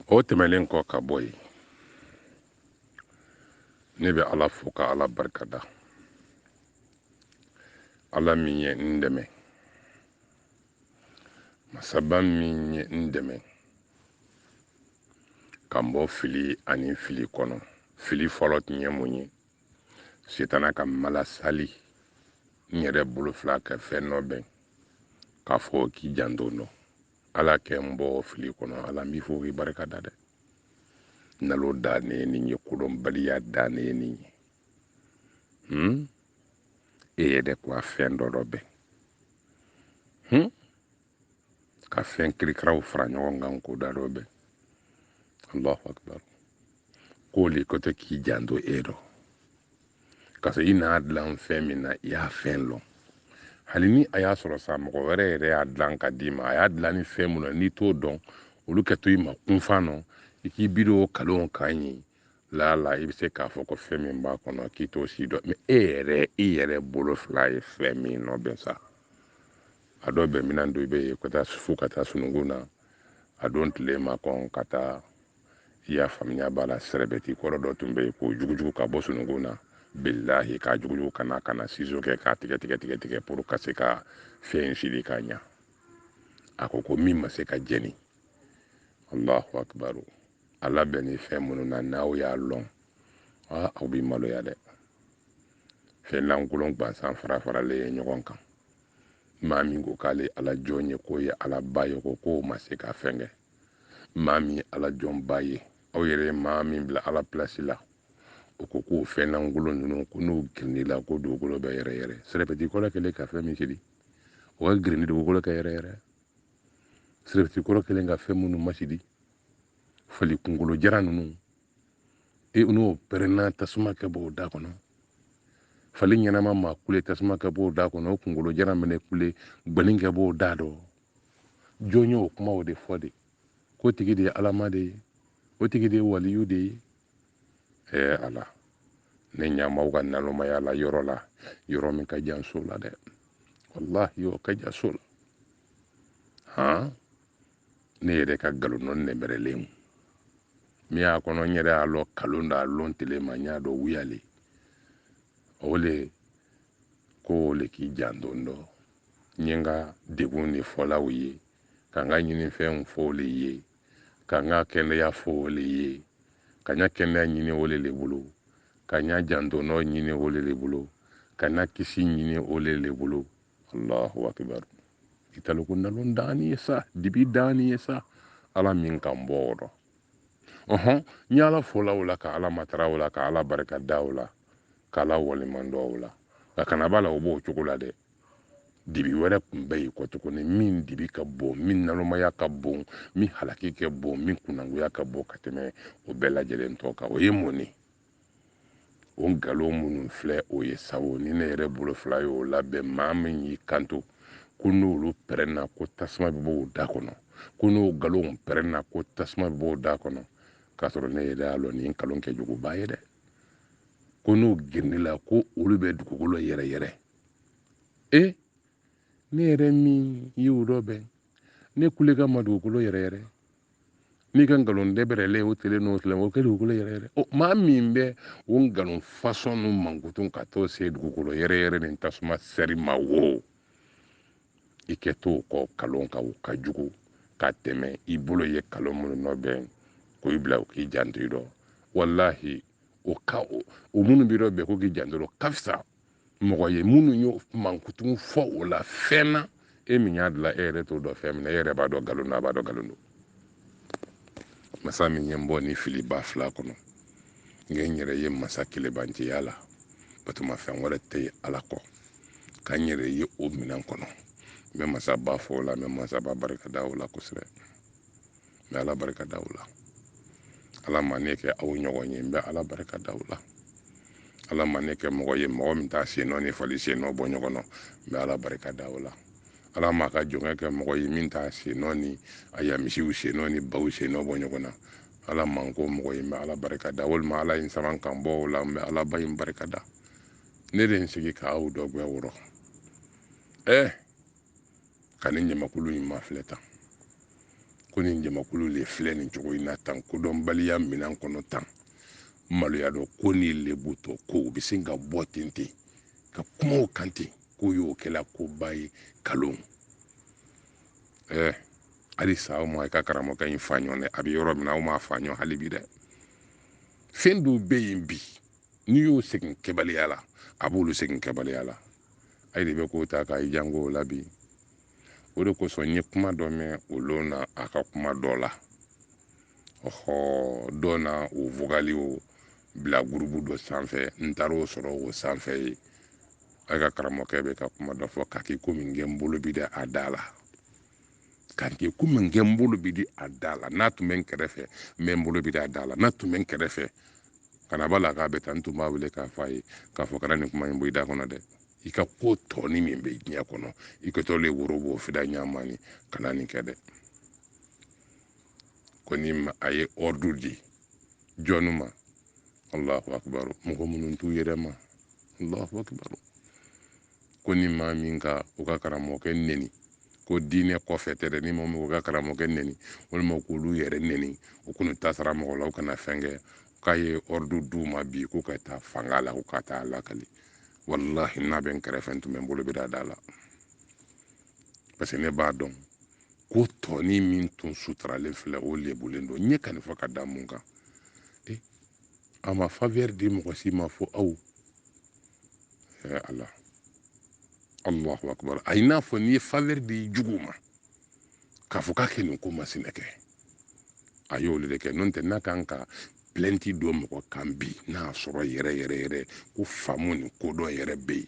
o tɛmɛlen kɔ ka bɔ yen ne bɛ ala fo ka ala barikada ala min ye n dɛmɛ masaba min ye n dɛmɛ ka n bɔ fili ani fili kɔnɔ. Fili fɔlɔ tun ye mun ye? Sitana ka malasali n yɛrɛ bolo fila kɛ fɛn nɔ bɛn k'a fɔ k'i janto nɔ. Ala kɛ n bɔ fili kɔnɔ. Ala n b'i fo k'i barikada dɛ. Nalo da ne ye nin ye, kodɔnbaliya da ne ye nin ye. E yɛrɛ ko a fɛn dɔ bɛn. Ka fɛn kirikaraw fara ɲɔgɔn kan k'o da dɔ bɛn. Allahu akbar. K'o le ko tɛ k'i janto e dɔ. Ka sɔrɔ i n'a dilan fɛn min na i y'a fɛn lɔn. Hali ni a y'a sɔrɔ sa mɔgɔ wɛrɛ yɛrɛ y'a dilan ka d'i ma, a y'a dilan ni fɛn mun na n'i t'o dɔn olu kɛ to i ma kunfan nɔ i k'i biri o kalonw kan ye la i bɛ se k'a fɔ ko fɛn min b'a kɔnɔ k'i t'o si dɔn. Mais i yɛrɛ bolo fila ye fɛn min nɔ bɛn sa. A dɔ bɛn minan don i bɛ yen fo ka taa sununkun na a don tile ma kɔn ka taa i y'a faamuya b'a la sɛrɛbɛti kɔrɔ dɔ tun bɛ yen k'o jugujugu ka bɔ sununkun na bilahi k'a jugujugu ka na siso kɛ k'a tigɛ pour ka se ka fɛn sili k'a ɲa. A ko min ma se ka jɛni. Allahu akbaru. Ala bɛ ni fɛn minnu na n'aw y'a lɔn aw b'i maloya dɛ. Fɛn lankolon gansan fara-faralen ye ɲɔgɔn kan. Maa min ko k'ale ala jɔn ye k'o ye ala ba ye k'o ma se ka fɛn kɛ. Maa min ye ala jɔn ba ye aw yɛrɛ ye maa min bila ala pilasi la o ko k'o fɛn lankolon ninnu ko n'o girinni la ko dugukolo bɛ yɛrɛ yɛrɛ. Sɛrɛbɛti kɔrɔ kɛlen ka fɛn min siri o ka girinni dugukolo kɛ yɛrɛ yɛrɛ. Sɛrɛbɛti kɔrɔ kɛlen ka fɛn minnu masidi fali kunkolo jara ninnu n'o pɛrɛnna tasuma kɛ b'o da kɔnɔ. Fali ɲɛnama ma kule tasuma kɛ b'o da kɔnɔ o kunkolo jara minɛ kule gbanin kɛ b'o da dɔ. Jɔn ye o kumaw de fɔ de k'o tigi de ye alama de ye o tigi de ye waliyu de ye. Ala ne ɲamaw ka nalomaya la yɔrɔ min ka jan so la dɛ. Wallahi o ka jan so la. Ne yɛrɛ ka galon nɛmɛrɛlen min y'a kɔnɔ n yɛrɛ y'a lɔn kalon da a lɔn tele ma n y'a dɔn wuyale o le ko le k'i janto n dɔ. N ye n ka degun de fɔlaw ye ka n ka ɲinifɛnw fɔ o le ye ka n ka kɛnɛya fɔ o le ye ka n ka kɛnɛya ɲini o le bolo ka n ka janto nɔ ɲini o le bolo ka n ka kisi ɲini o le bolo. Allahu akbar. Italo ko nalon dani ye sa dibi dani ye sa ala min kan bɔ o dɔ. N ye ala fola o la ka ala matara o la ka ala barika da o la ka ala waliman dɔ o la ka kana b'a la o b'o cogo la dɛ. Dibi wɛrɛ tun bɛ yen kɔ tuguni min dibi ka bon min nalomaya ka bon min halaki ka bon min kunangoya ka bon ka tɛmɛ o bɛɛ lajɛlen tɔ kan. O ye mun ne? O nkalon minnu filɛ o ye sawo ni ne yɛrɛ bolo fila ye o labɛn maa min y'i kanto ko n'olu pɛrɛnna ko tasuma bɛ bɔ o da kɔnɔ ko n'o nkalon pɛrɛnna ko tasuma bɛ bɔ o da kɔnɔ k'a sɔrɔ ne yɛrɛ y'a lɔn nin nkalon kɛ juguba ye dɛ. Ko n'o girinni la ko olu bɛ dugukolo yɛrɛ yɛrɛ. Ne yɛrɛ min ye o dɔ bɛn ne kule ka ma dugukolo yɛrɛ yɛrɛ n'i ka nkalon dɛbɛrɛlen o tele n'o filɛ o kɛ dugukolo yɛrɛ yɛrɛ. Maa min bɛ o nkalon fasɔn nu mankutun ka t'o se dugukolo yɛrɛ yɛrɛ ni tasuma sɛri ma wo i kɛ t'o kɔ kalon kan o ka jugu ka tɛmɛ i bolo ye kalon minnu nɔ bɛn ko i bila o k'i janto i dɔ. Wallahi o minnu b'i dɔ bɛn ko k'i janto o ka fisa mɔgɔ ye minnu y'o mankutun fɔ o la fɛn na min y'a dilan e yɛrɛ t'o dɔn fɛn min na e yɛrɛ b'a dɔn nkalon na a b'a dɔn nkalon don. Masa min ye n bɔ ni fili ba fila kɔnɔ n ye n yɛrɛ ye masa kelebanciya la batomafɛn wɛrɛ tɛ ye ala kɔ ka n yɛrɛ ye o minɛn kɔnɔ. N bɛ masa ba fɔ o la n bɛ masa ba barika da o la kosɛbɛ n bɛ ala barika da o la. Ala ma ne kɛ aw ɲɔgɔn ye n bɛ ala barika da o la. Ala ma ne kɛ mɔgɔ ye mɔgɔ min t'a sennɔ ni fali sennɔ bɔ ɲɔgɔn na n bɛ ala barika da o la. Ala ma ka jɔnkɛ kɛ mɔgɔ ye min t'a sennɔ ni a ya misiw sennɔ ni baw sennɔ bɔ ɲɔgɔn na. Ala man ko mɔgɔ ye n bɛ ala barika da walima ala ye saman kan bɔ o la n bɛ ala ba in barika da. Ne de n sigi k'aw dɔ gbɛ wɔrɔ ka ni ɲamakulu in ma filɛ tan ko nin jamakulu le filɛ nin cogo in na tan kodɔnbaliya minan kɔnɔ tan maloya dɔ ko ni lebu tɔ ko u bɛ se ka bɔ ten ten ka kumaw kan ten ko y'o kɛla koba ye kalon halisa aw ma i ka karamɔgɔkɛ in fa ɲɔgɔn dɛ a bɛ yɔrɔ min na aw m'a fa ɲɔgɔn hali bi dɛ fɛn dɔw bɛ yen bi n'i y'o segin kɛbaliya la a b'olu segin kɛbaliya la a de bɛ k'o ta k'a jango o la bi o de kosɔn n ye kuma dɔ mɛn olu na a ka kuma dɔ la dɔ na o vogali o bila gurubu dɔ sanfɛ n taara o sɔrɔ o sanfɛ ye a ka karamɔgɔkɛ bɛ ka kuma dɔ fɔ k'a kɛ komi n kɛ n bolo bi dɛ a da la k'a kɛ komi n kɛ n bolo bi di a da la n'a tun bɛ n kɛrɛfɛ n bɛ n bolo bi di a da la n'a tun bɛ n kɛrɛfɛ kana b'a la k'a bɛ taa n tun b'a wele k'a fɔ a ye k'a fɔ kana nin kuma in bɔ i da kɔnɔ dɛ i ka ko tɔɔni min bɛ diɲɛ kɔnɔ i ka tɔ le woro b'o fida ɲamani kana nin kɛ dɛ ko ni a ye ordre di jɔnni ma allahu akbar mɔgɔ minnu t'u yɛrɛ ma allahu akbar ko ni maa min ka u ka karamɔgɔkɛ neni ko diinɛ kɔfɛ tɛ dɛ ni maa min u ka karamɔgɔkɛ neni walima k'olu yɛrɛ neni u kɔni ta sara mɔgɔ la u kana fɛn kɛ k'a ye ordre d'u ma bi ko ka taa fanga la ko ka taa lakali wallahi n'a bɛ n kɛrɛfɛ n tun bɛ n bolo bi da la parce que ne b'a dɔn ko tɔni min tun suturalen filɛ o lebulen don n ye kan fɔ ka da mun kan a ma faveur di mɔgɔ si ma fo aw ala allahu akbar a n'a fɔ n'i ye faveur di jugu ma k'a fɔ k'a kɛ nin ko masina kɛ a y'olu de kɛ n'o tɛ n'a kan ka plainte don mɔgɔ kan bi n'a sɔrɔ yɛrɛ yɛrɛ yɛrɛ ko faamu ni kodɔn yɛrɛ bɛ yen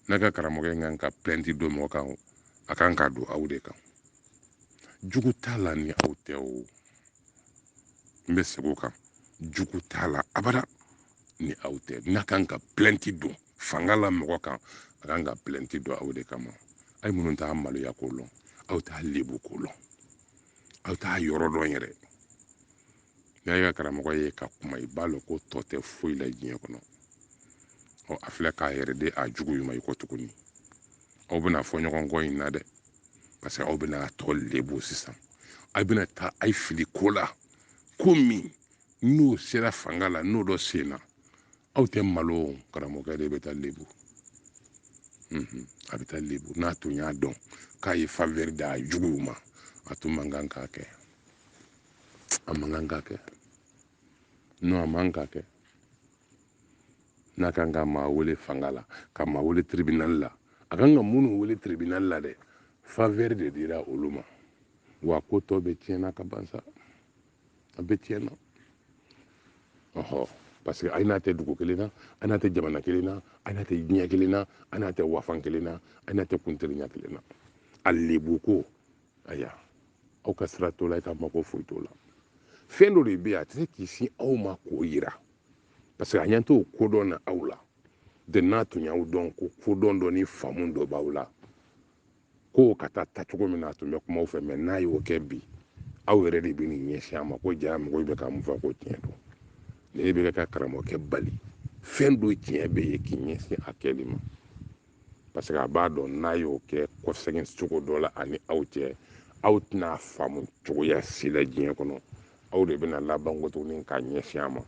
n'a ka karamɔgɔ kan ka plainte don mɔgɔ kan a kan ka don aw de kan jugu t'a la ni aw tɛ o n bɛ segin o kan jugu t'a la abada ni aw tɛ n'a kan ka plainte don fanga la mɔgɔ kan a kan ka plainte don aw de kama a ye minnu t'a maloya ko lɔn aw t'a lebu ko lɔn aw t'a yɔrɔ dɔn yɛrɛ n'a ye ka karamɔgɔ ye ka kuma i b'a lɔn ko tɔ tɛ foyi la diɲɛ kɔnɔ a filɛ k'a yɛrɛ de a jugu ma i kɔ tuguni aw bɛna fɔ ɲɔgɔn kɔ in na dɛ parce que aw bɛna tɔ lebu sisan aw bɛna taa a ye fili ko la ko min n'o sera fanga la n'o dɔ sen na aw tɛ malo karamɔgɔkɛ de bɛ taa lebu a bɛ taa lebu n'a tun y'a dɔn k'a ye faveur d'a juguw ma a tun man kan k'a kɛ a man kan k'a kɛ non a man k'a kɛ n'a kan ka maa wele fanga la ka maa wele tribunal la a kan ka minnu wele tribunal la dɛ faveur de dira olu ma wa ko tɔ bɛ tiɲɛna ka ban sa a bɛ tiɲɛna parce que a n'a tɛ dugu kelen na a n'a tɛ jamana kelen na a n'a tɛ diɲɛ kelen na a n'a tɛ wafan kelen na a n'a tɛ kunteliya kelen na a lebu ko aya aw ka sira t'o la i ka mako foyi t'o la fɛn dɔ de bɛ yen a tɛ se k'i sin aw ma k'o yira parce que a ɲɛ t'o kodɔn na aw la de n'a tun y'aw dɔn ko kodɔn dɔ ni faamu dɔ b'aw la ko ka taa cogo min na a tun bɛ kuma aw fɛ mɛ n'a y'o kɛ bi aw yɛrɛ de bɛ nin ɲɛsin a ma ko jaa mɔgɔw bɛ ka mun fɔ ko tiɲɛ don ne bɛ ka karamɔgɔkɛ bali fɛn dɔ tiɲɛ bɛ yen k'i ɲɛsin a kɛli ma parce que a b'a dɔn n'a y'o kɛ kɔsɛgɛ cogo dɔ la ani aw cɛ aw tɛna faamu cogoya si la diɲɛ kɔnɔ aw de bɛna laban ko tuguni k'a ɲɛsin a ma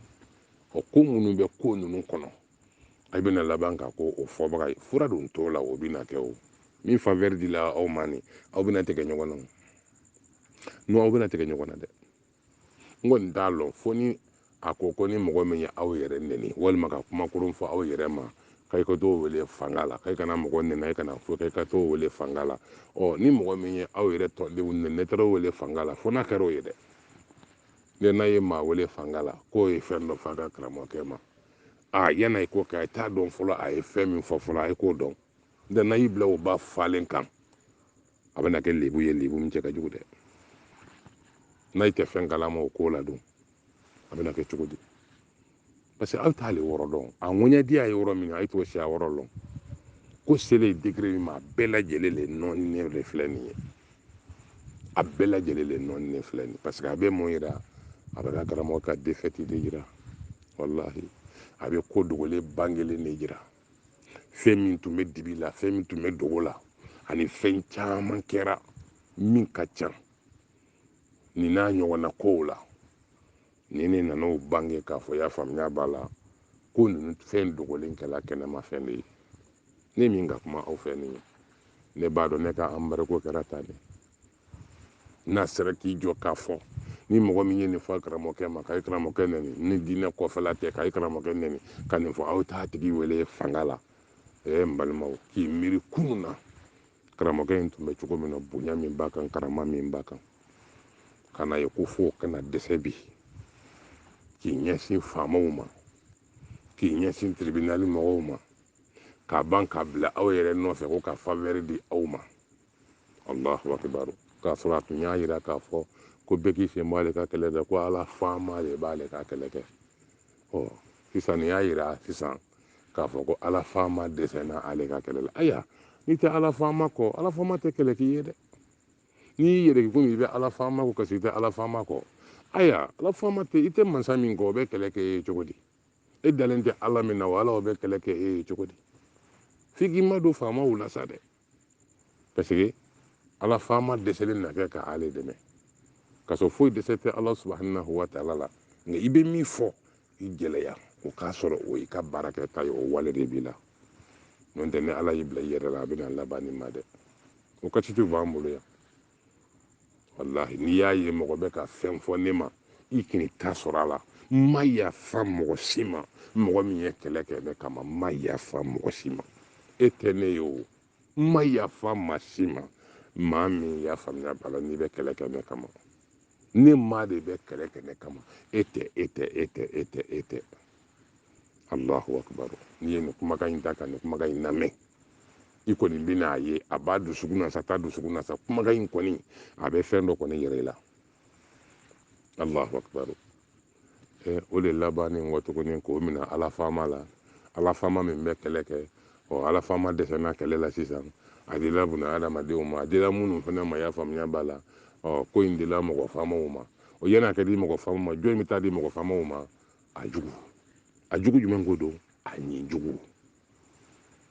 ko minnu bɛ ko ninnu kɔnɔ a bɛna laban ka ko o fɔbaga ye fura dun t'o la o bɛna kɛ o min faveur dila aw ma nin aw bɛna tigɛ ɲɔgɔn na non aw bɛna tigɛ ɲɔgɔn na dɛ n kɔni t'a lɔn fo ni a ko ni mɔgɔ min ye aw yɛrɛ neni walima ka kumakolon fɔ aw yɛrɛ ma k'a ka t'o wele fanga la k'a kana mɔgɔ nena i kana fɔ k'i ka t'o wele fanga la ni mɔgɔ min ye aw yɛrɛ tɔndenw neni ne taara o wele fanga la fo n'a kɛra o ye dɛ ne n'a ye maa wele fanga la k'o ye fɛn dɔ fɔ a ka karamɔgɔkɛ ma yan'a ye ko kɛ a t'a dɔn fɔlɔ a ye fɛn min fɔ fɔlɔ a ye k'o dɔn n'o n'a y'i bila o ba falen kan a bɛna kɛ lebu ye lebu min cɛ ka jugu dɛ n'a tɛ fɛn kalama o ko la dun a bɛna kɛ cogo di parce que aw t'ale yɔrɔ dɔn a ŋɔɲɛdiya ye yɔrɔ min a ye t'o si a yɔrɔ dɔn ko selen degré min ma a bɛɛ lajɛlen le nɔɔninen de filɛ nin ye a bɛɛ lajɛlen le nɔɔninen filɛ nin ye parce que a bɛ mun yira a bɛ ka karamɔgɔ ka défaite de yira wallahi a bɛ ko dogolen bangelen de yira fɛn min tun bɛ dibi la fɛn min tun bɛ dogo la ani fɛn caman kɛra min ka ca ni n'a ɲɔgɔnna kow la ni ne nan'o bange k'a fɔ y'a faamuya b'a la ko ninnu fɛn dogolen kɛla kɛnɛma fɛn de ye ne min ka kuma aw fɛ nin ye ne b'a dɔn ne ka anbariko kɛra ta de n'a sera k'i jɔ k'a fɔ ni mɔgɔ min ye nin fɔ karamɔgɔkɛ ma k'a karamɔgɔkɛ neni ni diinɛ kɔfɛla tɛ k'a karamɔgɔkɛ neni ka nin fɔ aw t'a tigi wele fanga la n balimaw k'i miiri kunun na karamɔgɔkɛ in tun bɛ cogo min na bonya min b'a kan karama min b'a kan ka na ye ko fo kana dɛsɛ bi k'i ɲɛsin faamaw ma k'i ɲɛsin tribunali mɔgɔw ma k'a ban k'a bila aw yɛrɛ nɔfɛ ko ka faveur di aw ma Allahu akibaru k'a sɔrɔ a tun y'a jira k'a fɔ ko bɛɛ k'i sen b'ale ka kɛlɛ dɛ ko ala faama de b'ale ka kɛlɛ kɛ sisan nin y'a jira sisan k'a fɔ ko ala faama dɛsɛra ale ka kɛlɛ la aya n'i tɛ ala faama kɔ ala faama tɛ kɛlɛ k'i ye dɛ n'i y'i yɛrɛ komi i bɛ ala faama kɔ ka sɔrɔ i tɛ ala faama kɔ aya ala faama tɛ i tɛ masa min kɔ o bɛ kɛlɛ kɛ e ye cogo di e dalen tɛ ala min na wa ala o bɛ kɛlɛ kɛ e ye cogo di f'i k'i ma don faamaw la sa dɛ parce que ala faama dɛsɛlen na kɛ ka ale dɛmɛ ka sɔrɔ foyi dɛsɛ tɛ ala subahanahu wa taala la nka i bɛ min fɔ i gɛlɛya o k'a sɔrɔ o y'i ka baarakɛta ye o wale de b'i la n'o tɛ ni ala y'i bila i yɛrɛ la a bɛna laban nin ma dɛ o ka citiw b'an bolo yan walahi n'i y'a ye mɔgɔ bɛ ka fɛn fɔ ne ma i k'i ta sɔrɔ a la n ma yafa mɔgɔ si ma mɔgɔ min ye kɛlɛ kɛ ne kama n ma yafa mɔgɔ si ma e tɛ ne ye o n ma yafa maa si ma maa min y'a faamuya b'a la n'i bɛ kɛlɛ kɛ ne kama ne maa de bɛ kɛlɛ kɛ ne kama e tɛ Allahu akibaru n'i ye nin kumakan in ta ka nin kumakan in lamɛn i kɔni bɛn'a ye a b'a dusukun na sa t'a dusukun na sa kumakan in kɔni a bɛ fɛn dɔ kɔni yɛrɛ i la Allahu akibaru o de laban nin kɔ tuguni k'o minɛ ala faama la ala faama min bɛ kɛlɛ kɛ ala faama dɛsɛra kɛlɛ la sisan a dila buna adamadenw ma a dila minnu fana ma y'a faamuya b'a la ko in dila mɔgɔ faamaw ma o yan'a ka di mɔgɔ faamaw ma jɔn bɛ taa di mɔgɔ faamaw ma a jugu jumɛn ko don a ɲin jugu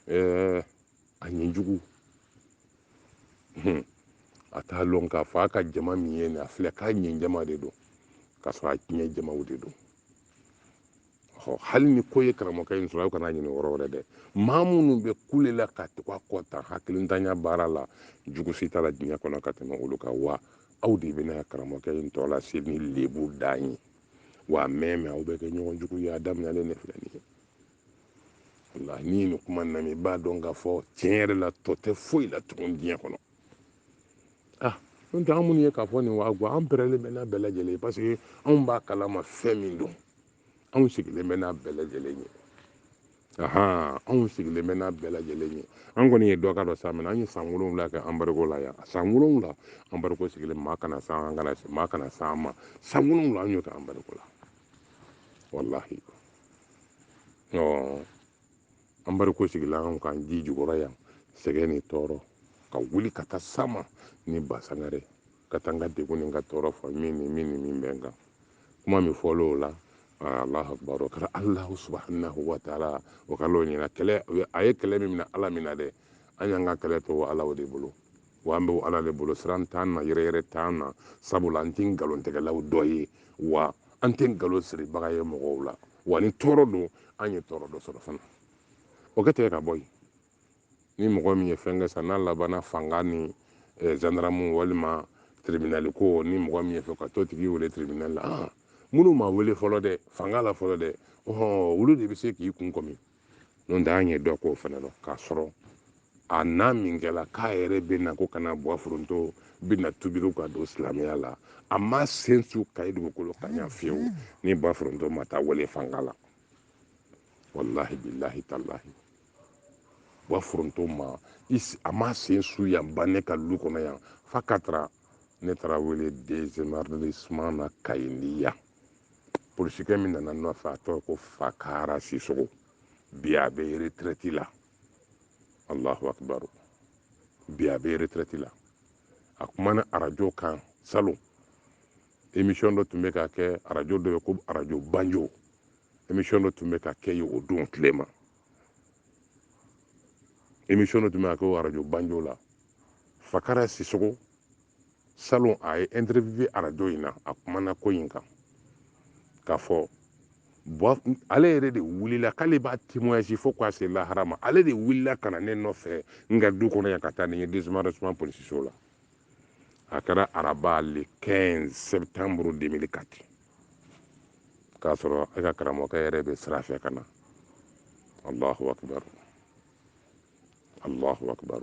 a ɲin jugu a t'a lɔn k'a fɔ a ka jama min ye nin a filɛ k'a ɲin jama de don k'a sɔrɔ a tiɲɛ jamaw de don hali ni ko ye karamɔgɔkɛ in sɔrɔ aw kana ɲini yɔrɔ wɛrɛ dɛ maa minnu bɛ kule la ka tugu a kɔ tan hakilitanya baara la jugu si t'a la diɲɛ kɔnɔ ka tɛmɛ olu kan wa aw de bɛna karamɔgɔkɛ in tɔ la se ni lebu dan ye wa mɛn aw bɛ kɛ ɲɔgɔn jugu ye a daminɛlen de filɛ nin ye walahi n'i ye nin kuma lamɛn i b'a dɔn k'a fɔ tiɲɛ yɛrɛ la tɔ tɛ foyi la tugun diɲɛ kɔnɔ n'o tɛ an minnu ye k'a fɔ nin wa an pɛrɛlen bɛ n'a bɛɛ lajɛlen ye parce que anw b'a kalama fɛn min don anw sigilen bɛ n'a bɛɛ lajɛlen ye anw sigilen bɛ n'a bɛɛ lajɛlen ye an kɔni ye dɔ ka dɔ sa mɛ an ye san 7 kɛ anbariko la yan san 7 anbariko sigilen maa kana san an ma san 7 an y'o kɛ anbariko la walahi anbariko sigilen an kan ji jukɔrɔ yan sɛgɛn ni tɔɔrɔ ka wuli ka taa sama ni basangare ka taa n ka degun ni n ka tɔɔrɔ fɔ min bɛ n kan kuma min fɔlɔ o la Allahu akibaru o kɛra Alahu subahanahu wa taala o ka l'o ɲɛna kɛlɛ a ye kɛlɛ min minɛ ala min na dɛ an y'an ka kɛlɛ to ala o de bolo wa an bɛ ala de bolo siran t'an na yɛrɛ t'an na sabula an tɛ nkalontigɛlaw dɔ ye wa an tɛ nkalon siribaga ye mɔgɔw la wa ni tɔɔrɔ don an ye tɔɔrɔ dɔ sɔrɔ fana o kɛ tigɛ ka bɔ yen ni mɔgɔ min ye fɛn kɛ sa n'a labanna fanga ni zandaramу walima tribunali ko ni mɔgɔ min ye fɛ ka to tigi wele tribunali la minnu ma wele fɔlɔ dɛ fanga la fɔlɔ dɛ olu de bɛ se k'i kun kɔmi n'o tɛ an ye dɔ k'o fana dɔn k'a sɔrɔ a n'a min kɛla k'a yɛrɛ bɛ na ko kana bɔ foronto bɛ na tubiriw ka don silamɛya la a ma sen su ka ye dugukolo ka ɲa fiyewu ni ba foronto ma taa wale fanga la walahi bilahi talahi ba foronto ma a ma sen su yan ba ne ka lu kɔnɔ yan fa ka taara ne taara wele deuxième arrondissement na Kayindi yan polisikɛ min nana nɔfɛ a tɔgɔ ko Fakara Sisoko bi a bɛ retraite la Allahu akibaru bi a bɛ retraite la a kumana arajo kan salon émission dɔ tun bɛ ka kɛ arajo dɔ bɛ ko arajo banjo émission dɔ tun bɛ ka kɛ yen o don tilema émission dɔ tun bɛ ka kɛ o arajo banjo la Fakara Sisoko salon a ye interview arajo in na a kumana ko in kan k'a fɔ ale yɛrɛ de wulila k'ale b'a témoignage fo k'a se lahara ma ale de wulila ka na ne nɔfɛ n ka du kɔnɔ yan ka taa ni ye désamorcement polisiso la a kɛra araba le 15 septembre 2004 k'a sɔrɔ e ka karamɔgɔkɛ yɛrɛ bɛ sira fɛ ka na allahu akbar allahu akbar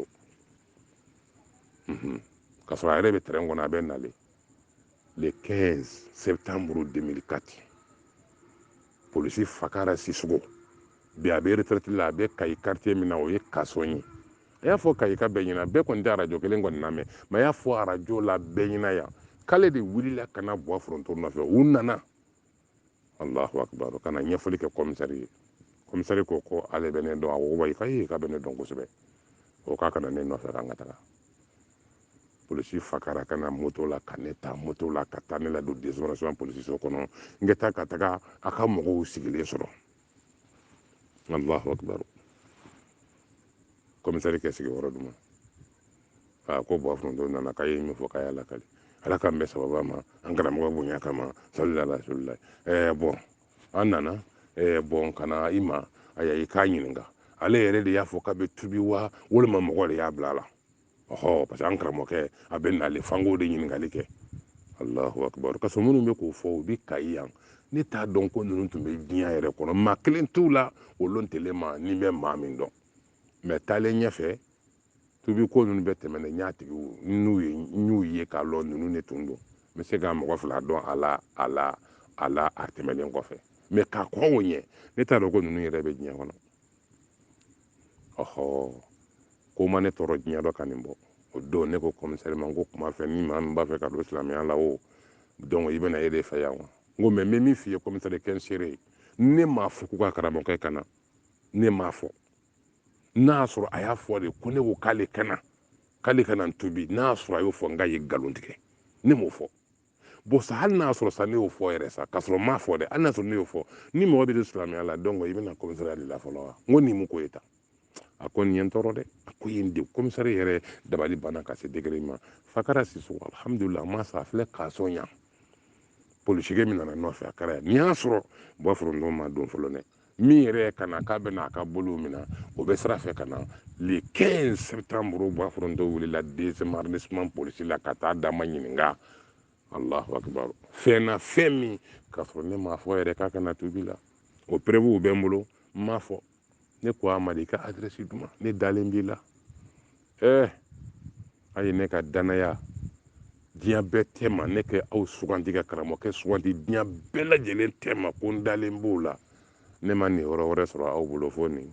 k'a sɔrɔ a yɛrɛ bɛ terrain kɔnɔ a bɛ nale le 15 septembre 2004 polisi fakara Sissoco bi a bɛ retraite la a bɛ Kayi quartier min na o ye Kasɔn ye a y'a fɔ Kayi ka bɛɛ ɲɛna bɛɛ kɔni tɛ arajo kelen kɔni lamɛn mais a y'a fɔ arajo la bɛɛ ɲɛna yan k'ale de wulila ka na bɔ foronto nɔfɛ u nana allahu akbar ka na ɲɛfɔli kɛ komisari ye komisari ko ko ale bɛ ne dɔn a ko wayi k'a bɛ ne dɔn kosɛbɛ o k'a kana ne nɔfɛ k'an ka taga polisi fakara ka na moto la ka ne ta moto la ka taa ne la don désamorcement polisiso kɔnɔ n ka taa ka taga a ka mɔgɔw sigilen sɔrɔ allahu akbar komisari kɛ sigiyɔrɔ d'u ma a ko bɔ foronto nana k'a ye min fɔ k'a y'a lakali ala k'an bɛ sababa ma an karamɔgɔ bonya kama sallallahu alaihi wa sallam bon an nana bon kana i ma a i k'a ɲininka ale yɛrɛ de y'a fɔ k'a bɛ tubi wa walima mɔgɔ de y'a bila a la ɔhɔ parce que an karamɔgɔkɛ a bɛ nale fango de ɲininkali kɛ allahu akbar ka sɔrɔ minnu bɛ k'o fɔ u bɛ Kayi yan ne t'a dɔn ko ninnu tun bɛ diɲɛ yɛrɛ kɔnɔ maa kelen t'u la o lɔntɛlen ma ni bɛ maa min dɔn mais taalen ɲɛfɛ tubi ko ninnu bɛ tɛmɛ n y'a tigiw n y'u ye k'a lɔn ninnu de tun don n bɛ se ka mɔgɔ fila dɔn a la a tɛmɛlen kɔfɛ mais k'a kɔn o ɲɛ ne t'a dɔn ko ninnu yɛrɛ bɛ diɲɛ kɔnɔ ɔhɔ ko ma ne tɔɔrɔ diɲɛ dɔ ka nin bɔ o don ne ko komisɛri ma n ko kuma fɛ ni maa min b'a fɛ ka don silamɛya la o donc i bɛna e de fɛ yan wa n ko mais n bɛ min f'i ye komisɛri kɛ n seere ne m'a fɔ k'u ka karamɔgɔkɛ ka na ne m'a fɔ n'a y'a sɔrɔ a y'a fɔ de ko ne ko k'ale ka na n tubi n'a y'a sɔrɔ a y'o fɔ n k'a ye nkalon tigɛ ne m'o fɔ bon sa hali n'a y'a sɔrɔ sa ne y'o fɔ yɛrɛ sa k'a sɔrɔ n m'a fɔ dɛ hali n'a sɔrɔ ne y'o fɔ ni mɔgɔ bɛ don silamɛya la donc i bɛna komisariya de la fɔlɔ wa n ko nin mun ko ye tan a ko nin ye n tɔɔrɔ dɛ a ko yen de komisari yɛrɛ dabali banna ka se degré ma fakara Sissoco alhamdulillah a ma sa a filɛ Kasɔn yan polisikɛ min nana nɔfɛ a kɛra yan n'i y'a sɔrɔ bɔ foronto ma don fɔlɔ dɛ min yɛrɛ ka na k'a bɛ n'a ka bolo min na o bɛ sira fɛ ka na le 15 septembre bɔ foronto wulila deuxième arrondissement polisi la ka taa dama ɲininka allahu akbar fɛn na fɛn min k'a sɔrɔ ne m'a fɔ yɛrɛ k'a kana tubi la o preuve bɛ n bolo n m'a fɔ ne ko Amadi i ka adresse d'u ma ne dalen b'i la a ye ne ka danaya diɲɛ bɛɛ tɛ ma ne kɛ aw suganti ka karamɔgɔkɛ suganti diɲɛ bɛɛ lajɛlen tɛ ma ko n dalen b'o la ne ma nin yɔrɔ wɛrɛ sɔrɔ aw bolo fo nin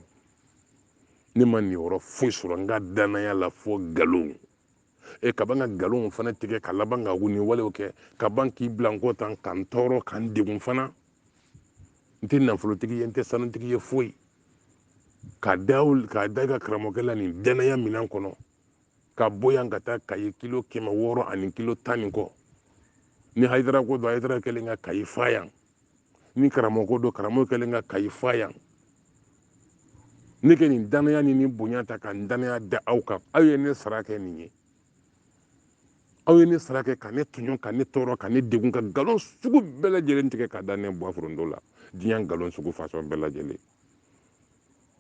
ne ma nin yɔrɔ foyi sɔrɔ n ka danaya la fo nkalon ka ban ka nkalon fana tigɛ ka laban ka nin walew kɛ ka ban k'i bila n kɔ tan ka n tɔɔrɔ ka n degun fana n tɛ nafolotigi ye n tɛ sanutigi ye foyi k'a da i ka karamɔgɔkɛ la nin danaya minɛn kɔnɔ ka bɔ yan ka taa Kayi kilo 600 ani kilo 10 nin kɔ ni Hayidara ko don Hayidara kɛlen ka Kayi fa yan ni karamɔgɔ ko don karamɔgɔ kɛlen ka Kayi fa yan ne kɛ nin danaya ni nin bonya ta ka n danaya da aw kan aw ye ne sara kɛ nin ye aw ye ne sara kɛ ka ne tɔɲɔ ka ne tɔɔrɔ ka ne degun ka nkalon sugu bɛɛ lajɛlen tigɛ ka da ne bɔ foronto la diɲɛ nkalon sugu fasɔn bɛɛ lajɛlen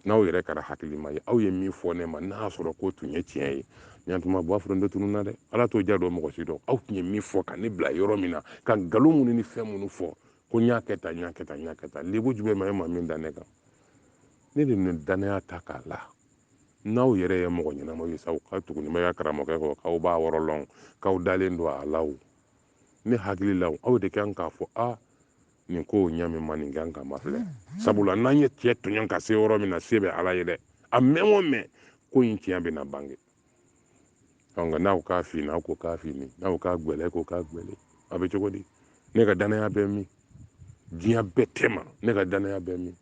n'aw yɛrɛ kɛra hakilima ye aw ye min fɔ ne ma n'a y'a sɔrɔ k'o tun ye tiɲɛ ye ɲantuma bɔ foronto tunun na dɛ ala t'o ja dɔn mɔgɔ si dɔn aw tun ye min fɔ ka ne bila yɔrɔ min na ka nkalon minnu ni fɛn minnu fɔ ko n y'a kɛ tan n y'a kɛ tan n y'a kɛ tan lebu jumɛn ma e ma min da ne kan ne de nin danaya ta k'a la n'aw yɛrɛ ye mɔgɔ ɲɛnama ye sa ka tugu ɲumanya karamɔgɔkɛ kɔ k'aw b'a wɔrɔ lɔn k'aw dalen don a la ne hakili la aw de kan k'a fɔ nin ko ɲami ma nin kan ka ma filɛ sabula n'an ye tiɲɛ tɔɲɔ ka se yɔrɔ min na se bɛ ala ye dɛ a mɛn o mɛn ko in tiɲɛ bɛ na bange nka n'aw k'a fini aw ko k'a fini n'aw k'a gwɛlɛ ko k'a gwɛlɛ a bɛ cogo di ne ka danaya bɛ min diɲɛ bɛɛ tɛ ma ne ka danaya bɛ min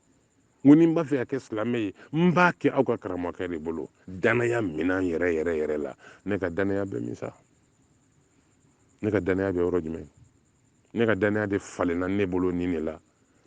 n ko ni n b'a fɛ ka kɛ silamɛ ye n b'a kɛ aw ka karamɔgɔkɛ de bolo danaya minɛn yɛrɛ yɛrɛ yɛrɛ la ne ka danaya bɛ min sa ne ka danaya bɛ yɔrɔ jumɛn ne ka danaya de falenna ne bolo nin de la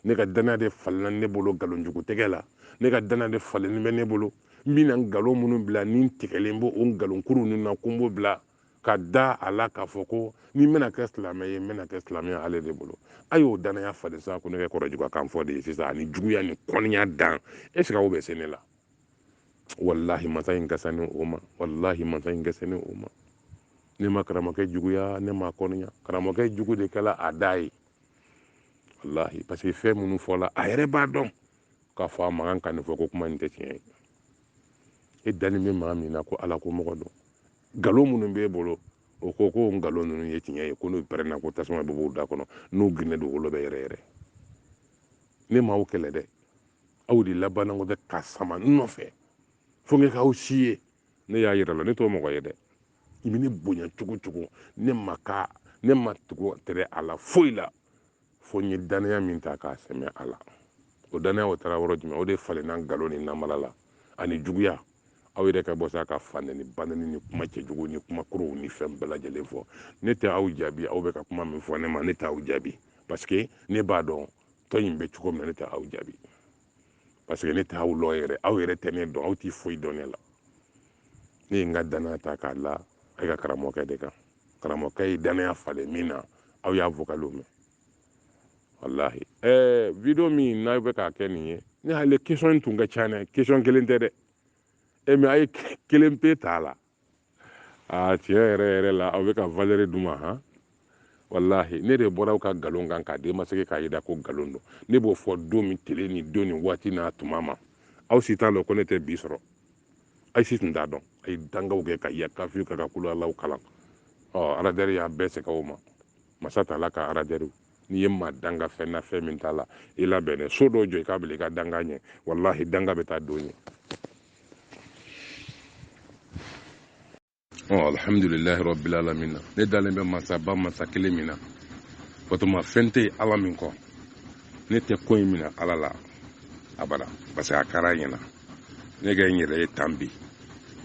ne ka danaya de falenna ne bolo nkalonjugu tɛgɛ la ne ka danaya de falennen bɛ ne bolo n bɛna nkalon minnu bila ni tigɛlen b'o o nkalonkuru ninnu na ko n b'o bila ka da a la k'a fɔ ko ni n bɛna kɛ silamɛ ye n bɛna kɛ silamɛ ye ale de bolo a y'o danaya falen sa ko ne kɛ kɔrɔjugu kan fɔ de ye sisan ani juguya ni kɔniya dan est ce que aw bɛ se ne la wallahi masa in ka sa ni o ma wallahi masa in ka sa ni o ma ne ma karamɔgɔkɛ juguya ne ma kɔniya karamɔgɔkɛ jugu de kɛla a da ye wallahi parce que fɛn minnu fɔla a yɛrɛ b'a dɔn k'a fɔ a makan ka nin fɔ ko kuma in tɛ tiɲɛ ye e dalen bɛ maa min na ko ala ko mɔgɔ don nkalon minnu b'e bolo o ko ko nkalon ninnu ye tiɲɛ ye ko n'u pɛrɛnna ko tasuma bɛ b'u da kɔnɔ n'u girinna dugukolo bɛ yɛrɛ yɛrɛ ne m'aw kɛlɛ dɛ aw de labanna ko tɛ ka sama n nɔfɛ fo n k'aw si ye ne y'a yira la ne t'o mɔgɔ ye dɛ i bɛ ne bonya cogo cogo ne ma tugu tɛrɛ a la foyi la fo n ye danaya min ta k'a sɛmɛ a la o danaya o taara yɔrɔ jumɛn o de falenna nkalon ni namara la ani juguya aw yɛrɛ ka bɔ sa ka fanɛ ni banani ni kuma cɛjugu ni kuma korow ni fɛn bɛɛ lajɛlen fɔ ne tɛ aw jaabi aw bɛ ka kuma min fɔ ne ma ne tɛ aw jaabi parce que ne b'a dɔn tɔn in bɛ cogo min na ne tɛ aw jaabi parce que ne tɛ aw lɔ yɛrɛ aw yɛrɛ tɛ ne dɔn aw tɛ foyi dɔn ne la ne ye n ka danaya ta k'a la a ka karamɔgɔkɛ de kan karamɔgɔkɛ ye danaya falen min na aw y'a vocalo mɛn wallahi video min n'aw bɛ k'a kɛ nin ye ne hali question in tun ka ca dɛ question kelen tɛ dɛ mais a ye kelen pe t'a la tiɲɛ yɛrɛ yɛrɛ la aw bɛ ka valeur d'u ma han wallahi ne de bɔra aw ka nkalon kan k'a den ma se k'a jira ko nkalon don ne b'o fɔ don min tile ni don ni waati n'a tuma ma aw si t'a dɔn ko ne tɛ bi sɔrɔ ayi si tun t'a dɔn a ye dangaw kɛ ka yakafiw ka kulalaw kalan aradɛri y'a bɛɛ segin o ma masa t'a la ka aradɛriw n'i ye maa danga fɛn na fɛn min t'a la i labɛn dɛ so dɔw jɔ i k'a bila i ka danga ɲɛ wallahi danga bɛ taa don ɲɛ alhamdulillahi rabbil alamin ne dalen bɛ masa kelen min na o tuma fɛn tɛ ala min kɔ ne tɛ ko in minɛ ala la abada parce que a kɛra ɲɛna ne ka n yɛrɛ ye tan bi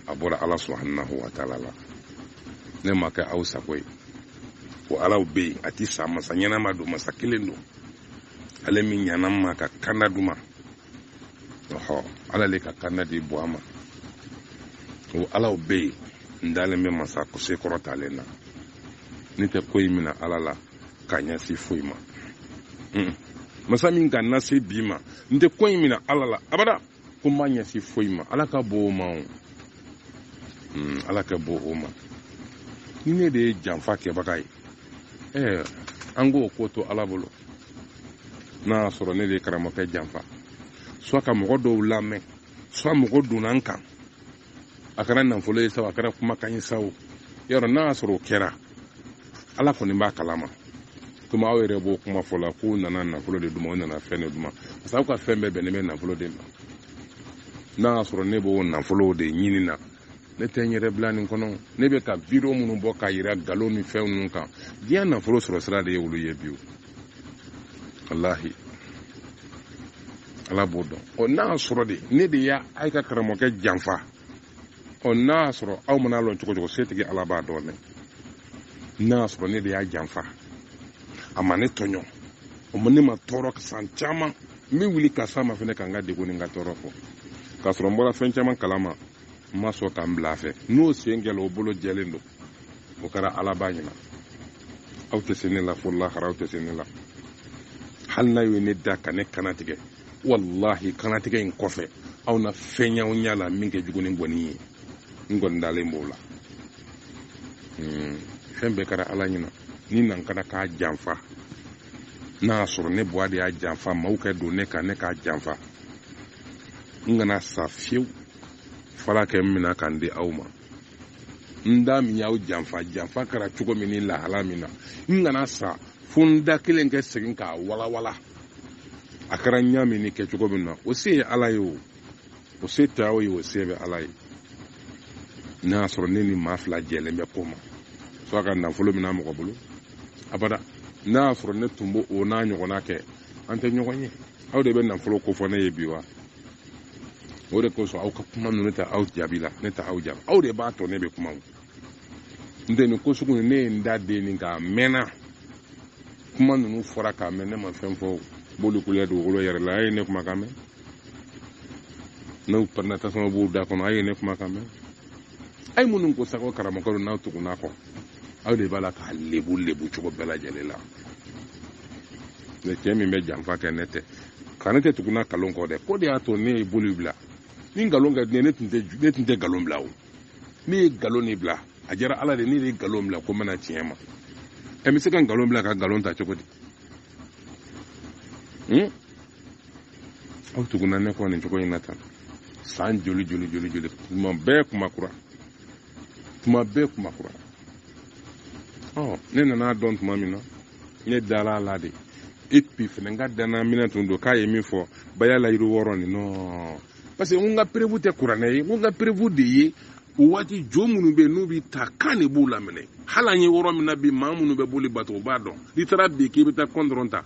a bɔra ala subhanahu wa taala la ne ma kɛ aw sago ye ko alaw bɛ yen a ti sa masa ɲɛnama don masa kelen don ale min ɲana ma ka kanda d'u ma ala le ka kanda di bɔ a ma o alaw bɛ yen n dalen bɛ masa sekɔrɔ talen na ne tɛ ko in minɛ ala la ka ɲɛsi foyi ma masa min ka nase bi ma n tɛ ko in minɛ ala la abada ko n b'a ɲɛsi foyi ma ala ka bɔ o ma o ala ka bɔ o ma ni ne de ye janfa kɛbaga ye an k'o ko to ala bolo n'a y'a sɔrɔ ne de ye karamɔgɔkɛ janfa soit ka mɔgɔ dɔw lamɛn soit mɔgɔ donna n kan a kɛra nafolo ye sa a kɛra kumakan ye sa o yɔrɔ n'a y'a sɔrɔ o kɛra ala kɔni b'a kalama komi aw yɛrɛ b'o kuma fɔ la k'u nana nafolo de d'uma u nana fɛn de d'uma parce que aw ka fɛn bɛɛ bɛnnen bɛ nafolo de ma n'a y'a sɔrɔ ne b'o nafolo de ɲini na ne tɛ n yɛrɛ bila nin kɔnɔ ne bɛ ka video minnu bɔ k'a yira nkalon ni fɛn ninnu kan diɲɛ nafolo sɔrɔ sira de ye olu ye bi wallahi ala b'o dɔn n'a y'a sɔrɔ de ne de y'a ka karamɔgɔkɛ janfa n'a y'a sɔrɔ aw mana lɔn cogo cogo setigi ala b'a dɔn dɛ n'a y'a sɔrɔ ne de y'a janfa a ma ne tɔɲɔ o ma ne ma tɔɔrɔ san caman n bɛ wuli ka s'a ma fɛnɛ ka n ka degun ni n ka tɔɔrɔ fɔ k'a sɔrɔ n bɔra fɛn caman kalama n ma sɔn k'an bila a fɛ n'o sen gɛlɛ o bolo jɛlen don o kɛra alaba ɲɛna aw tɛ se ne la fo lahara aw tɛ se ne la hali n'a ye ne da ka ne kana tigɛ wallahi kana tigɛ in kɔfɛ aw na fɛn y'aw ɲɛ la min kɛ jugu ni bɔnni ye n kɔni dalen b'o la fɛn bɛɛ kɛra ala ɲɛna ni nan kana k'a janfa n'a y'a sɔrɔ ne bɔ de y'a janfa maaw kɛ don ne kan ne k'a janfa n kana sa fiyewu fara kɛ n mina k'an di aw ma n da min y'aw janfa kɛra cogo min ni lahala min na n kana sa fo n da kelen kɛ segin k'a walawala a kɛra ɲa min ni kɛ cogo min na o se ye ala ye o se tɛ aw ye o se bɛ ala ye n'a y'a sɔrɔ ne ni maa fila jɛlen bɛ ko ma soit ka nafolo mina mɔgɔ bolo abada n'a y'a sɔrɔ ne tun b'o o n'a ɲɔgɔnna kɛ an tɛ ɲɔgɔn ye aw de bɛ nafolo ko fɔ ne ye bi wa o de kosɔn aw ka kuma ninnu tɛ aw jaabi la ne tɛ aw jaabi aw de b'a tɔ ne bɛ kuma n tɛ nin ko sugu ne ye n da den nin k'a mɛnna kuma ninnu fɔra k'a mɛn ne ma fɛn fɔ b'olu kulɛ dugukolo yɛrɛ la a ye ne kumakan mɛn n'aw pɛrɛnna tasuma b'u da kɔnɔ a ye ne kumakan mɛn a ye minnu ko sago karamɔgɔ n'aw tugun'a kɔ aw de b'a la k'a lebu cogo bɛɛ lajɛlen la ne cɛ min bɛ janfa kɛ ne tɛ ka ne tɛ tuguna nkalon kɔ dɛ ko de y'a to ne ye boli bila ni nkalon ka di ne tun tɛ nkalon bila o ne ye nkalon ni bila a diyara ala de ne ye nkalon bila ko n bɛna tiɲɛ ma ɛ n bɛ se ka nkalon bila ka nkalon ta cogo di aw tuguna ne kɔ nin cogo in na tan san joli tuma bɛɛ kuma kura ne nana dɔn tuma min na ne dara a la de et puis fɛnɛ n ka danna minɛ tun don k'a ye min fɔ baya la yiri wɔɔrɔ nin non parce que n ka prévu tɛ kuranɛ ye n ka prévu de ye o waati jo minnu bɛ yen n'u bɛ taa kan de b'u laminɛ hali an ye wɔɔrɔ min na bi maa minnu bɛ boli bato o b'a dɔn n'i taara bi k'i bɛ taa kɔndɔrɔn ta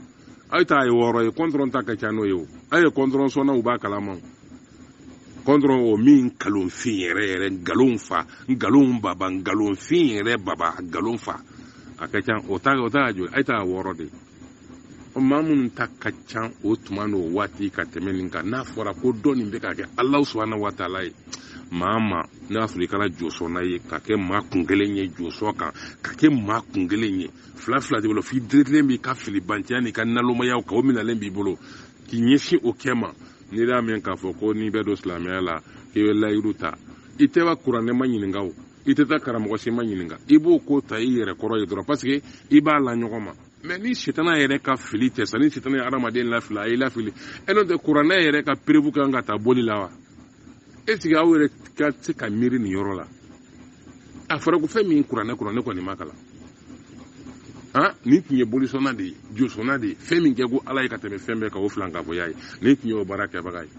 a ye taa ye wɔɔrɔ ye kɔndɔrɔn ta ka ca n'o ye o a ye kɔndɔrɔn sɔnna u b'a kalama kɔndɔrɔn o min nkalonfin yɛrɛ nkalon fa nkalon baba nkalonfin yɛrɛ baba nkalon fa a ka ca o t'a jɔ a ye taa wɔɔrɔ de maa minnu ta ka ca o tuma n'o waati ka tɛmɛ nin kan n'a fɔra ko dɔ nin bɛ ka kɛ Alahu subahanahu wa taala ye maa n'a sɔrɔ i kɛra jɔsɔnna ye ka kɛ maa kun kelen ye jɔsɔ kan ka kɛ maa kun kelen ye fila t'i bolo f'i diretilen b'i ka filibanciya n'i ka nalomayaw kan o minɛlen b'i bolo k'i ɲɛsin o kɛ ma n'i y'a mɛn k'a fɔ ko n'i bɛ don silamɛya la k'i bɛ layiru ta i tɛ ba kuranɛ ma ɲininka o i tɛ taa karamɔgɔ si ma ɲininka i b'o ko ta i yɛrɛ kɔrɔ ye dɔrɔn parce que i b'a la ɲɔgɔn ma mais ni sitana yɛrɛ ka fili tɛ sa ni sitana ye adamaden lafili a y'i lafili n'o tɛ kuranɛ yɛrɛ ka prévu kan ka taa boli la wa est-ce que aw yɛrɛ ka se ka miiri nin yɔrɔ la a fɔra ko fɛn min kuranɛ kɔni ma kalan nin tun ye bolisɔnna de ye josɔnna de ye fɛn min kɛ ko ala ye ka tɛmɛ fɛn bɛɛ kan o filankafoya ye nin tun ye o baara kɛbaga ye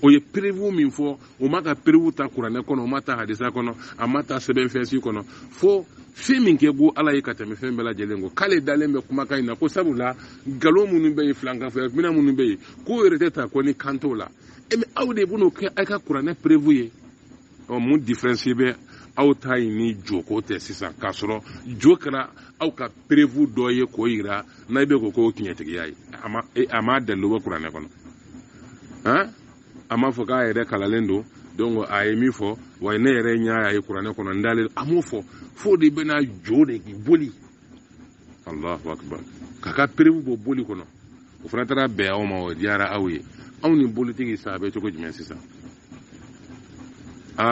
o ye prévu min fɔ o ma ka prévu ta kuranɛ kɔnɔ o ma ta hadisa kɔnɔ a ma ta sɛbɛnfɛnsi kɔnɔ fo fɛn min kɛ ko ala ye ka tɛmɛ fɛn bɛɛ lajɛlen ko k'ale dalen bɛ kumakan in na ko sabula nkalon minnu bɛ yen filankafoya minɛn minnu bɛ yen k'o yɛrɛ tɛ ta ko ni kan t'o la mais aw de bɛ n'o kɛ aw ka kuranɛ prévu ye mun différence bɛ aw ta ye ni joko tɛ sisan k'a sɔrɔ jo kɛra aw ka prévu dɔ ye k'o yira n'a bɛ ko k'o tiɲɛtigiya ye a ma dalilu bɔ kuranɛ kɔnɔ a m'a fɔ k'a yɛrɛ kalalen don donc a ye min fɔ wa ne yɛrɛ ɲɛ ye kuranɛ kɔnɔ n dalen a m'o fɔ fo de bɛna jo de boli Allahu akbar k'a ka prévu bɔ boli kɔnɔ o fana taara bɛn aw ma o diyara aw ye anw ni bolitigi sa bɛ cogo jumɛn sisan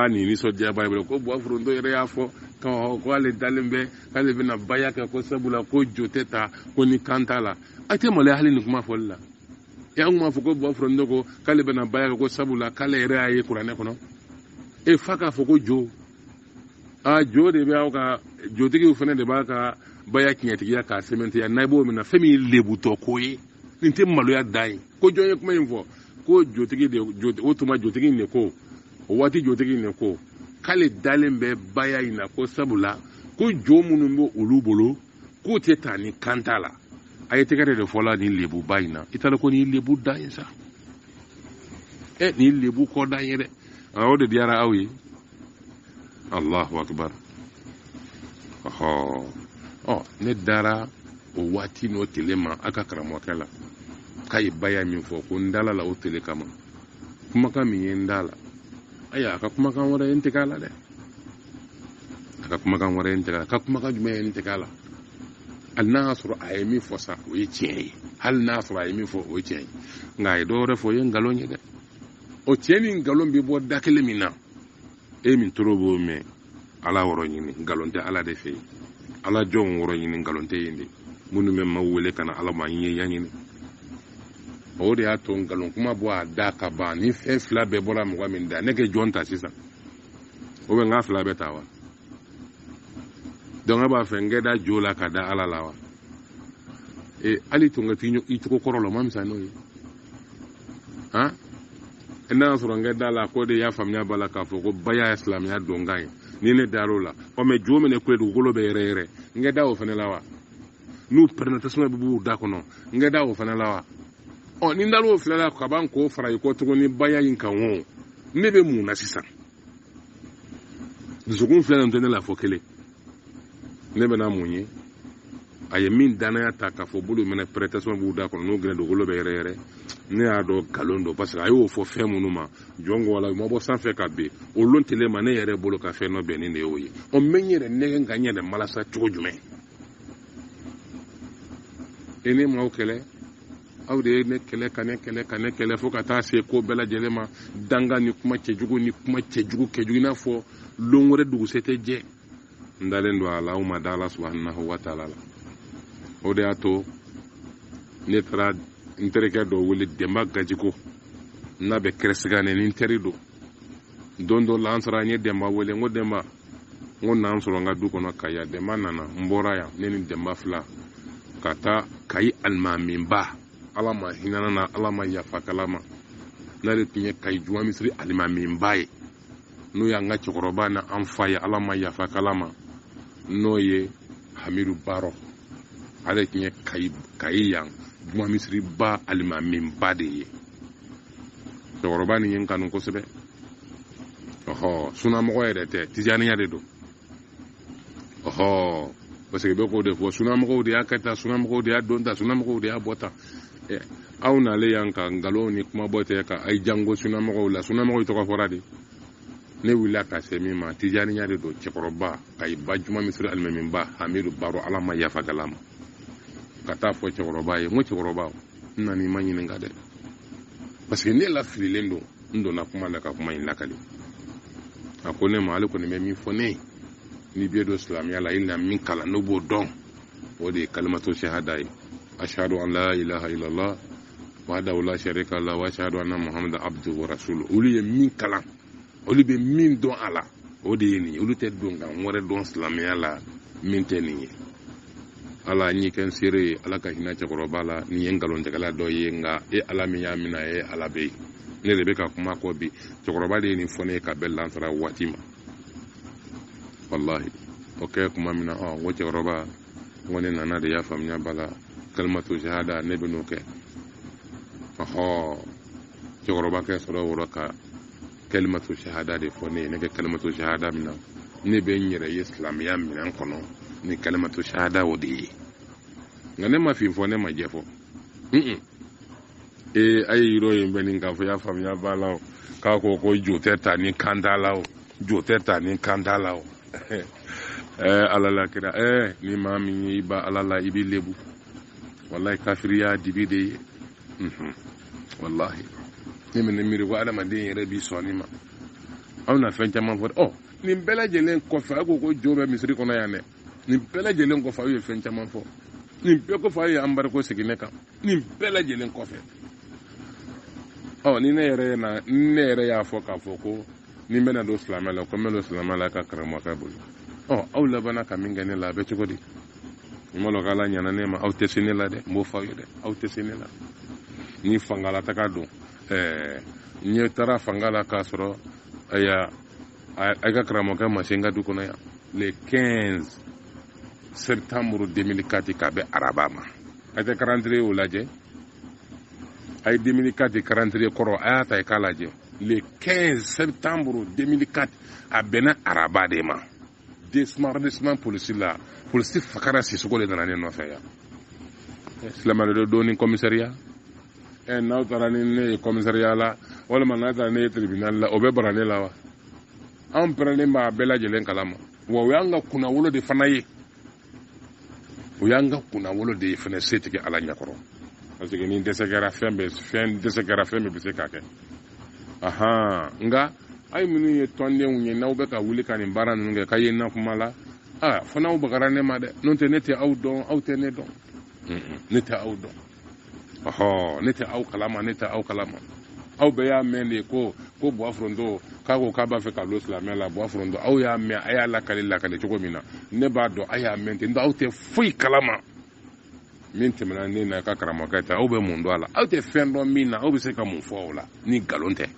nin nisɔndiya b'a bolo ko buwa foronto yɛrɛ y'a fɔ ko ale dalen bɛ k'ale bɛna baya kɛ ko sabula ko jo tɛ ta ko ni kan t'a la a tɛ maloya hali nin kuma fɔli la an kun b'a fɔ ko buwa foronto ko k'ale bɛna baya kɛ ko sabula k'ale yɛrɛ y'a ye kuranɛ kɔnɔ fa k'a fɔ ko jo jo de bɛ aw ka jotigiw fana de b'a ka baya tiɲɛtigiya k'a sɛmɛntiya n'a b'o min na fɛn min ye lebutɔ ko ye nin tɛ maloya dan ye ko jɔn ye kuma in fɔ ko jotigi de o tuma jotigi in de ko o waati jotigi in de ko k'ale dalen bɛ baya in na ko sabula ko jo minnu bɛ olu bolo k'o tɛ taa ni kan t'a la a ye tɛgɛ de fɔla nin lebuba in na i t'a dɔn ko nin lebu dan ye sa nin lebu kɔ dan ye dɛ o de diyara aw ye Allahu akbar ne dara o waati n'o tele ma a ka karamɔgɔkɛ la k'a ye baya min fɔ ko n dala la o tele kama kumakan min ye n da la a ka kumakan wɛrɛ ye n tɛgɛ a la dɛ a ka kumakan wɛrɛ ye n tɛgɛ a la ka kumakan jumɛn ye n tɛgɛ a la hali n'a y'a sɔrɔ a ye min fɔ sa o ye tiɲɛ ye hali n'a y'a sɔrɔ a ye min fɔ o ye tiɲɛ ye nka a ye dɔ wɛrɛ fɔ o ye nkalon ye dɛ o tiɲɛ ni nkalon bɛ bɔ da kelen min na min toro b'o mɛn ala wɔrɔ ɲini nkalon tɛ ala de fɛ yen ala jɔnw wɔrɔ ɲini nkalon tɛ yen de minnu bɛ maaw wele ka na ala ma ɲɛ yan ɲini o de y'a to nkalon kuma bɔ a da ka ban ni fɛn fila bɛɛ bɔra mɔgɔ min da ne kɛ jɔn ta sisan o bɛ n ka fila bɛɛ ta wa donc a b'a fɛ n kɛ da jo la ka da ala la wa hali to n ka i cogo kɔrɔ la o ma misa n'o ye n'a y'a sɔrɔ n kɛ da la ko de y'a faamuya b'a la k'a fɔ ko baya ye silamɛya donkan ye ni ne dar'o la mais jo min kule dugukolo bɛ yɛrɛ yɛrɛ n kɛ da o fana la wa n'u pɛrɛnna tasuma bɛ b'u da kɔnɔ n kɛ da o fana la wa ni n dar'o fana la ka ban k'o fara i kɔ tuguni baya in kan o ne bɛ mun na sisan dusukun filɛ nin tɛ ne la fɔ kelen ne bɛna mun ye aye min danaya ta ka fo bulu mena prestation bu da ko no gene do golo be yere ne a do galondo parce que ayo fo fe munuma jongo wala mo bo san fe ka be o lontele ma ne yere bolo ka fe no be ni ne oyi o menyere ne nganye de malasa tujume ene ma o kele aw de ne kele kane fo ka taa se ko bela jelema danga ni kuma cɛjugu kɛjugu n'a fɔ lon wɛrɛ dugusɛtɛ jɛ ndalen do ala uma dala subhanahu wa ta'ala la o de y'a to ne taara n terikɛ dɔ wele Demba Gajiko n'a bɛ kɛrɛsigane ni n teri do don dɔ la an sɔrɔ an ye Demba wele n ko Demba n ko n'an sɔrɔ n ka du kɔnɔ Kaya Demba nana n bɔra yan ne ni Demba fila ka taa Kayi alimamiba ala ma hinana na ala ma yafa kalama n'ale tun ye Kayi juma misiri alimamiba ye n'o y'an ka cɛkɔrɔba na an fa ye ala ma yafa kalama n'o ye Hamidu Baro ale tun ye Kayi yan juma misiri ba alimamiba de ye cɛkɔrɔba nin ye n kanu kosɛbɛ sunamɔgɔ yɛrɛ tɛ tijaniya de don parce que bɛ k'o de fɔ sunamɔgɔw de y'a kɛ tan sunamɔgɔw de y'a don tan sunamɔgɔw de y'a bɔ tan aw nale yan ka nkalon ni kuma bɔ tɛ ka ay jango sunamɔgɔw la sunamɔgɔw tɔgɔ fɔra de ne wulila ka se min ma tijaniya de don cɛkɔrɔba Kayi ba juma misiri alimamiba Hamidu Baro ala ma yafa kalama ka taa fɔ cɛkɔrɔba ye n ko cɛkɔrɔba n nana i ma ɲininka dɛ parce que ne lafililen don n donna kuma la ka kuma in lakali a ko ne ma ale kɔni bɛ min fɔ ne ye ni bɛ don silamɛya la i na min kalan n'o b'o dɔn o de ye kalimatu shahada ye ashhadu an la ilaha illallah wahdahu la sharika lahu wa ashhadu anna muhammadan abduhu wa rasuluhu olu ye min kalan olu bɛ min dɔn a la o de ye nin ye olu tɛ don kan wɛrɛ dɔn silamɛya la min tɛ nin ye ala ɲi kɛ n seere ye ala ka hinɛ cɛkɔrɔba la nin ye nkalontigɛla dɔ ye nka ala min y'a minɛ ye ala bɛ yen ne de bɛ ka kuma kɔ bi cɛkɔrɔba de ye nin fɔ ne ye ka bɛn lansara waati ma wallahi o kɛ kuma min na n ko cɛkɔrɔba n ko ne nana de y'a faamuya bala kalimatu shahada ne bɛ n'o kɛ cɛkɔrɔba kɛ sɔrɔ wɔrɔ ka kalimatu shahada de fɔ ne ye ne kɛ kalimatu shahada min na ne bɛ n yɛrɛ ye silamɛya minɛn kɔnɔ ni kalimatu shahada o de ye nka ne ma fin fɔ ne ma jɛ fɔ a ye yɔrɔ in bɛ nin k'a fɔ y'a faamuya bala k'a ko jo tɛ ta ni kan t'a la o jo tɛ ta ni kan t'a la o ala la kira ni maa min ye i ba ala la i b'i lebu wallahi kafiriya dibi de ye wallahi ne min ne miiri ko adamaden yɛrɛ b'i sɔnni ma aw na fɛn caman fɔ nin bɛɛ lajɛlen kɔfɛ a ko jo bɛ misiri kɔnɔ yan dɛ nin bɛɛ lajɛlen kɔfɛ aw ye fɛn caman fɔ nin bɛɛ kɔfɛ aw ye anbariko segin ne kan nin bɛɛ lajɛlen kɔfɛ ni ne yɛrɛ y'a fɔ k'a fɔ ko ni n bɛna don silamɛ la ko n bɛ don silamɛ la ka karamɔgɔkɛ bolo aw labanna ka min kɛ ne la a bɛ cogo di n ma dɔn k'ala ɲana ne ma aw tɛ se ne la dɛ n b'o fɔ aw ye dɛ aw tɛ se ne la ni fangalataga don n taara fanga la k'a sɔrɔ a ka karamɔgɔkɛ ma se n ka du kɔnɔ yan le 15 septembre 2004 k'a bɛ araba ma a tɛ calendrier o lajɛ a ye 2004 calendrier kɔrɔ a y'a ta i k'a lajɛ le 15 septembre 2004 a bɛnna araba de ma arrondissement polisi la polisi fakara Sisoko de nana ne nɔfɛ yan silamɛdɔ don ni commissariat n'aw taara ni ne ye commissariat la walima n'a taara ne ye tribunal la o bɛ bara ne la wa an pɛrɛnnen b'a bɛɛ lajɛlen kalama wa o y'an ka kunnawolo de fana ye o y'an ka kunnawolo de ye fana se tigɛ ala ɲɛkɔrɔ parce que ni dɛsɛ kɛra fɛn bɛɛ bɛ se k'a kɛ nka a ye minnu ye tɔndenw ye n'aw bɛ ka wuli ka nin baara ninnu kɛ k'a ye na kuma la fana aw bagara ne ma dɛ n'o tɛ ne tɛ aw dɔn aw tɛ ne dɔn ne tɛ aw dɔn ne tɛ aw kalama aw bɛɛ y'a mɛn de ko Buwafuronto k'a ko k'a b'a fɛ ka don silamɛya la Buwafuronto aw y'a mɛn a y'a lakali cogo min na ne b'a dɔn a y'a mɛn ten aw tɛ foyi kalama min tɛmɛna ne n'a ka karamɔgɔkɛ ta aw bɛ mun dɔn a la aw tɛ fɛn dɔn min na aw bɛ se ka mun fɔ o la ni nkalon tɛ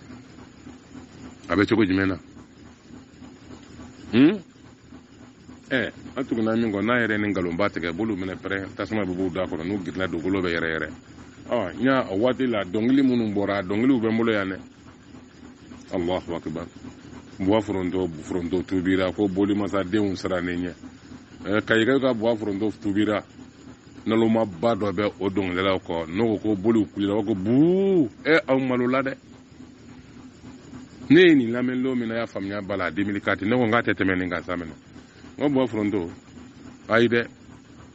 a bɛ cogo jumɛn na an tuguna min kɔ n'a yɛrɛ ni nkalonba tigɛ bolo minɛ pɛrɛn tasuma bɛ b'u da kɔnɔ n'u girinna dugukolo bɛ yɛrɛ n y'a o waati la dɔnkili minnu bɔra dɔnkiliw bɛ n bolo yan dɛ Allahu akbar Buwafuronto tubira ko bolimasadenw sera ne ɲɛ Kayi ka Buwafuronto tubira naloma ba dɔ bɛ o dɔnkɛlaw kɔ n'o ko boliw kulila ko buu aw malola dɛ ne ye nin lamɛn don min na y'a faamuya ba la 2004 ne ko n k'a tɛ tɛmɛ nin kan sa mɛnɛ n ko bɔ foronto ayi dɛ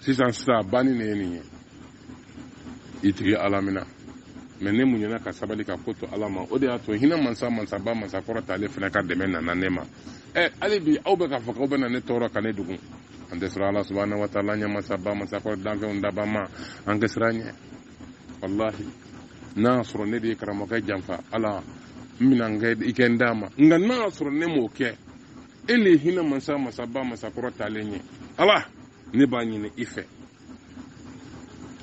sisan banni ne ye nin ye i tigi ala mina mɛ ne muɲɛna ka sabali ka ko to ala ma o de y'a to hinɛ mansaba mansakɔrɔ t'ale fana ka dɛmɛ nana ne ma hali bi aw bɛ k'a fɔ k'aw bɛ na ne tɔɔrɔ ka ne dugun an tɛ siran ala subahanahu wa taala ɲɛ mansakɔrɔ danfɛnw daba ma an tɛ siran ɲɛ wallahi n'a y'a sɔrɔ ne de ye karamɔgɔkɛ janfa ala n bɛna i kɛ n d'a ma nka n'a y'a sɔrɔ ne m'o kɛ e le hinɛ mansaba mansakɔrɔ t'ale ɲɛ ala ne b'a ɲini i fɛ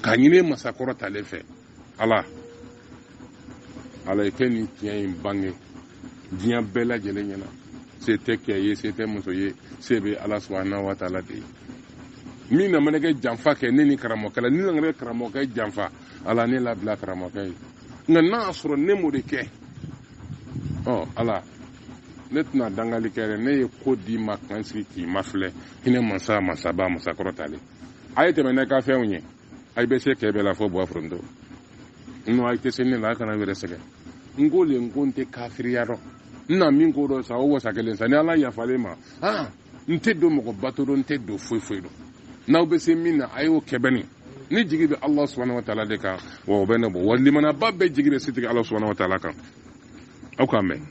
k'a ɲini mansakɔrɔ t'ale fɛ ala ye kɛ nin tiɲɛ in bange diɲɛ bɛɛ lajɛlen ɲɛna se tɛ cɛ ye se tɛ muso ye se bɛ ala subahanahu wa taala de ye min na mana kɛ janfa kɛ ne ni karamɔgɔkɛ la ni na kɛ karamɔgɔkɛ janfa ala ne labila karamɔgɔkɛ ye nka n'a y'a sɔrɔ ne m'o de kɛ ala ne tɛna dangali kɛ dɛ ne ye ko d'i ma kan sigi k'i mafilɛ hinɛ mansaba mansakɔrɔ t'ale a ye tɛmɛ ne ka fɛnw ye a bɛ se kɛ bɛɛ la fo bɔ foronto a tɛ se ne la a kana wɛrɛ sɛgɛn n ko le n ko n tɛ kafiriya dɔn n na min ko dɔ sa o wasa kelen sa ni ala yafalen ma n tɛ don mɔgɔ bato dɔn n tɛ don foyi foyi dɔn n'aw bɛ se min na a y'o kɛ bɛni ni jigi bɛ ala subahanahu wa taala de kan wa o bɛ ne bɔ wa limanaba bɛɛ jigi bɛ setigi ala subahanahu wa taala kan aw k'an mɛn